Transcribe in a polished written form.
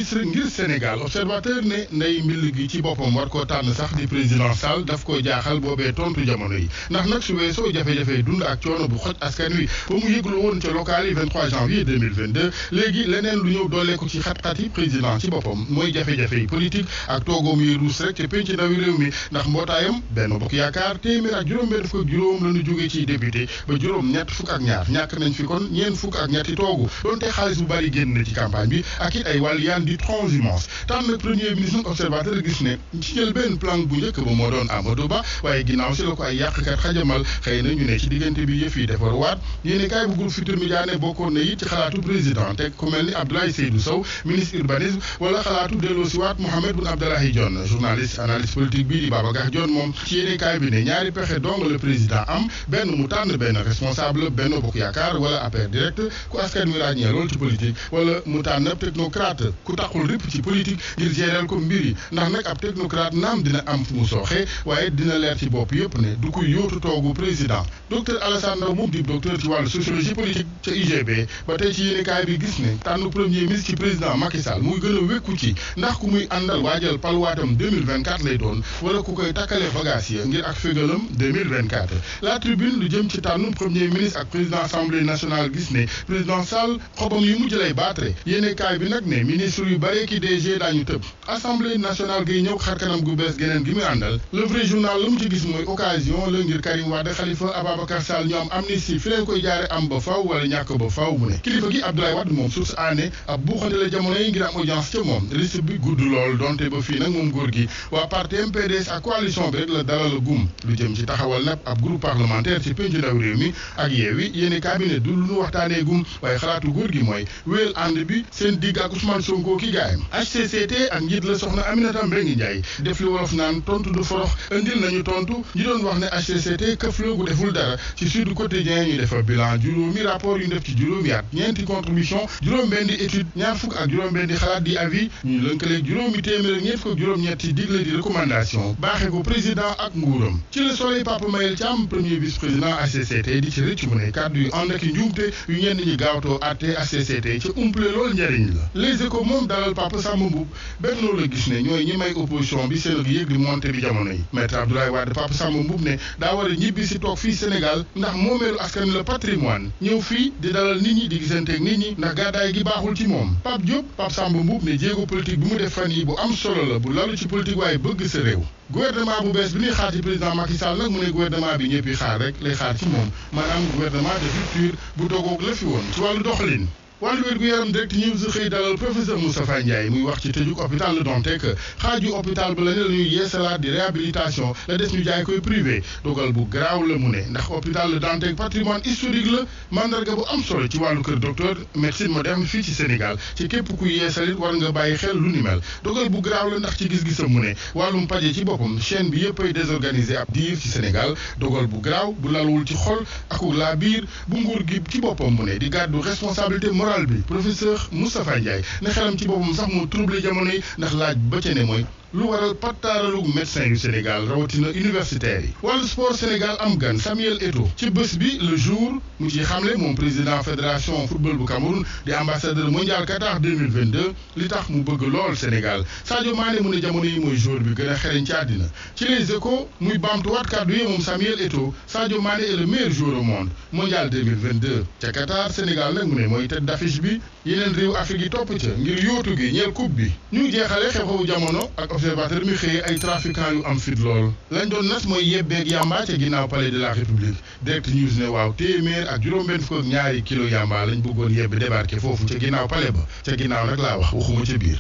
ministre ngir Sénégal. Observateur ne ndey mbill gi ci boppam war koo tànn sax di président Sall daf koy jaaxal boobee tontu jamono yi ndax nag su weesoo jafe-jafe dund ak coono bu xoj askan wi ba mu yëglu woon ca local yi 23 janvier 2022 léegi leneen lu ñëw dooleeku ci xat-xat yi président ci boppam mooy jafe-jafe yi politique ak toogoom yi ruus rek ca penc ndawi réew mi ndax mbootaayam Benno Bokk Yaakaar téeméer ak juróom-benn fukk ak juróom la ñu jógee ci député ba juróom ñett fukk ak ñaar ñàkk nañ fi kon ñeen fukk ak ñetti toogu donte xaalis bu bari génn na ci campagne bi ak it ay wàlliyaan di transhumance tànn nag premier ministre observateur gis ne ci jël benn plan bu njëkk ba moo doon Amadou Ba waaye ginnaaw si la ko ay yàqkat xajamal xëy na ñu ne ci diggante bi yëf yi defar waat yéeni kaay bu groupe Futurs Médias ne bokkoon na it ci xalaatu président teg ku mel ni Abdoulaye Seydou Sow ministre urbanisme wala xalaatu delloosiwaat Mahammed Boun Abdallah Dionne journaliste analyste politique bii di Babacar Dione moom ci yéeni kaay bi ne ñaari pexe dong le président am benn mu tànn benn responsable Benno Bokk Yaakaar wala APR direct ku askan wi ràññee lool ci politique wala mu tànn ab technocrate ku taxul ripp ci politique ngir gérer ko mbir yi ndax nag ab technocrate naam dina am fu mu sooxee waaye dina leer ci bopp yëpp ne du koy yóotu toogu président docteur Alassane Ndao moom di docteur ci wàllu sociologie politique ca UGB ba tey ci yéenekaay bi gis ne tànn premier ministre ci président Macky Sall muy gën a wékku ci ndax ku muy àndal waajal paluwaatam 2024 lay doon wala ku koy takkale bagage ya ngir ak fégalam 2024 la tribune lu jëm ci tànn premier ministre ak président assemblée nationale gis ne président Sall xobam yu mujj lay baatre yéenekaay bi nag ne ministre yu bare ki DG daañu tëb assemblée nationale gay ñëw xar kanam gu bees geneen gi muy àndal le vrai journal la mu ci gis mooy occasion la ngir Karim Wade Khalifa Ababacar Sall ñu am amnistie fi leen koy jaare am ba faw wala ñàkk ba faw mu ne kilifa gi Abdoulaye Wade moom source aané ab buuxante la jamono yi ngir am audience ca moom liste bi gudd lool donte ba fii nag moom góor gi waa parti MPDS ak coalition bi rek la dalal gum lu jëm ci taxawal nag ab groupe parlementaire ci pencu ndaw réew mi ak Yewwi yéeni cabinet du lu waxtaanee gum waaye xalaatu góor gi mooy wéel ànd bi seen digg ak Ousmane Sonko ki gaayam HCCT ak njiit la soxna Aminata Mbengue Ndiaye def li wolof naan tontu du forox indil nañu tontu ñi doon wax ne HCCT këf la gu deful dara ci Sud Quotidien ñu defa bilan juróomi rapport yu ñu def ci juróomi at ñeenti contribution juróom-benni étude ñaar fukk ak juróom-benni xalaat di avis ñu lënkaleeg juróomi téeméer ak ñeent fukk ak juróom-ñetti digle di recommandation baaxee ko président ak nguuram ci Le Soleil Papa Mayel Thiam premier vice président HCCT di ci rëcc mu ne kàddu yu ànd ak njuumte yu ñenn ñi gaawtoo àtte HCCT ci umple loolu njariñ la Les Échos moom dalal Papa Samba Mboup Benno la gis ne ñooy ñi may opposition bi seen ak yëg di monté bi jamono yi maître Abdoulaye Wade Papa Samba Mboup ne daa war a ñibbi si toog fii Sénégal ndax moomeelu askan la patrimoine ñëw fii di dalal nit ñi di gisanteeg nit ñi ndax gàddaay gi baaxul ci moom Pape Diop Pape Samba Mboup ne jéego politique bi mu def fan yi bu am solo la bu lalu ci politique waaye bëgg sa réew gouvernement bu bees bi ñuy xaar ci président Macky Sall nag mu ne gouvernement bi ñëpp xaar rek lay xaar ci moom maanaam gouvernement de rupture bu dogoog la fi woon ci wàllu doxalin wàllu wér gu yaram direct news xëy dalal professeur Moustapha Ndiaye muy wax ci tëjuk hôpital Le Dantec xaaju hôpital ba la ne la ñuy yeesalaat di réhabilitation la des ñu jaay koy privé dogal bu garaaw la mu ne ndax hôpital Le Dantec patrimoine historique la mandarga bu am solo ci wàllu kër docteur médecine moderne fii ci Sénégal ci képp kuy yeesalit war nga bàyyi xel lu ni mel dogal bu garaaw la ndax ci gis-gisam mu ne wàllum paje ci boppam chaîne bi yëpp ay désorganisé ab diir ci Sénégal dogal bu garaaw bu lalwul ci xol aku laa biir bu nguur gi ci boppam mu ne di gàddu responsabilité morale bi professeur Moustapha Ndiaye ne xelam ci boppam sax moo troublé jamono yi ndax laaj ba ca ne mooy lu waral pattaaralu médecin yu Sénégal rawatina universitaires yi wàllu sport Sénégal am gan Samuel Eto'o ci bés bi le jour mu ci xamle moom président fédération football bu Cameroun di ambassadeur mondial Qatar 2022 li tax mu bëgg lool Sénégal Sadio Mané mu ne jamono yi mooy joueur bi gën a xereñ ci àddina ci Les Échos muy baamtuwaat kàddu yi moom Samuel Eto'o Sadio Mané est le meilleur joueur au monde mondial 2022 ca Qatar Sénégal nag mu ne mooy tête d'affiche bi yeneen réew Afrique yi topp ca ngir yóotu gi ñeel coupe bi ñu jeexale xew-xewu jamono ak observateur mi xëyee ay trafiquants yu am fit lool lañ doon nas mooy yebbeeg yamba ca ginnaaw palais de la république direct news ne waaw téeméer ak juróom-benn fukk ak ñaari kilo yamba lañ bëggoon yebbi débarqué foofu ca ginnaaw palais ba ca ginnaaw nag laa waxuma ca biir